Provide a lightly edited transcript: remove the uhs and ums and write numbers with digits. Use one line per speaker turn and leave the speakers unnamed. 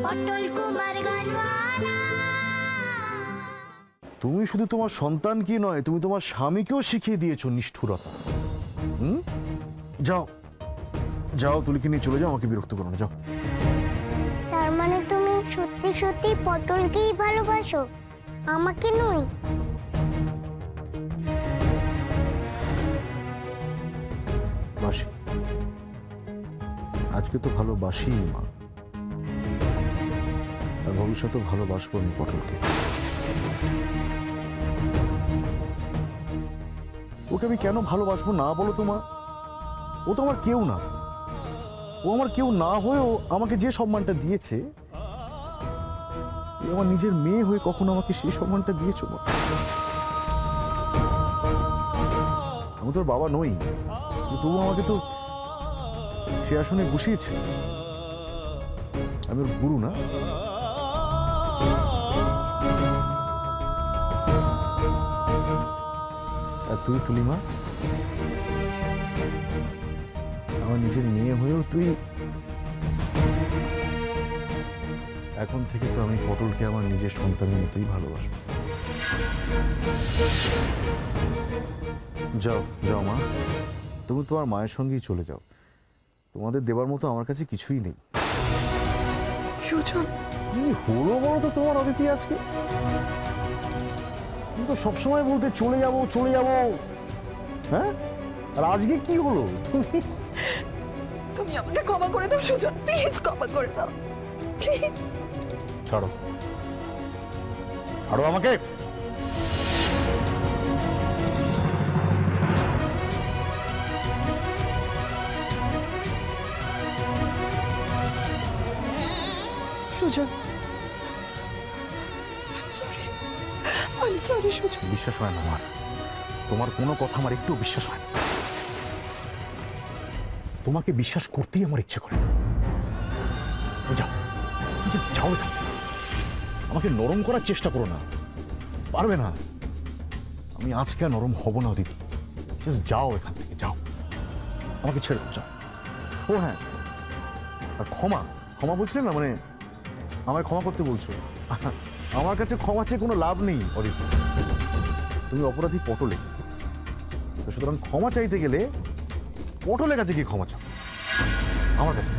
পটল কুমার গানওয়ালা।
তুমি শুধু তোমার সন্তানকে নয়, তুমি তোমার স্বামীকেও শিখিয়ে দিয়েছো নিষ্ঠুরতা। যাও যাও, তুলিকে নিয়ে চলে যাও, আমাকে বিরক্ত করো না, যাও।
তার মানে তুমি সত্যি সত্যি পটলকেই ভালোবাসো, আমাকে নয়?
বাসি, আজকে তো ভালোবাসি মা, আর ভবিষ্যতে ভালোবাসবো আমি পটলকে। ওকে আমি কেন ভালোবাসবো না বলো তোমার? ও তো আমার কেউ না। ও আমার কেউ না হয়েও আমাকে যে সম্মানটা দিয়েছে, আমার নিজের মেয়ে হয়ে কখনো আমাকে সেই সম্মানটা দিয়েছো মা? আমি তোর বাবা নই, তবু আমাকে তো সে আসনে বসিয়েছে। আমি ওর গুরু না? আর তুই তুলিমা, আমার নিজের মেয়ে হয়েও তুই, এখন থেকে তো আমি পটলকে আমার নিজের সন্তানের মতোই ভালোবাসবো। যাও যাও মা, তুমি তোমার মায়ের সঙ্গেই চলে যাও। তোমাদের দেবার মতো আমার কাছে কিছুই নেই।
সুজন,
কি হলো বলো তো তোমার অদিতি আজকে? তুমি তো সবসময় বলতে চলে যাবো চলে যাবো, হ্যাঁ? আর আজকে কি হলো?
তুমি আমাকে ক্ষমা করে দাও সুজন, প্লিজ ক্ষমা করে দাও, প্লিজ।
ছাড়ো, ছাড়ো আমাকে।
Sujan, I'm sorry Sujan.
বিশ্বাস হয় না আমার, তোমার কোনো কথা আমার একটু বিশ্বাস হয় না। তোমাকে বিশ্বাস করতেই আমার ইচ্ছে করে। যাও, just যাও এখান থেকে। আমাকে নরম করার চেষ্টা করো না, পারবে না। আমি আজকে আর নরম হব না দিদি। জাস্ট যাও এখান থেকে, যাও, আমাকে ছেড়ে দাও, যাও। ও হ্যাঁ, আর ক্ষমা ক্ষমা বলছিলে না, মানে আমায় ক্ষমা করতে বলছো? আমার কাছে ক্ষমা চেয়ে কোনো লাভ নেই অদিতি। তুমি অপরাধী পটলে, তো সুতরাং ক্ষমা চাইতে গেলে পটলের কাছে গিয়ে ক্ষমা চাও, আমার কাছে।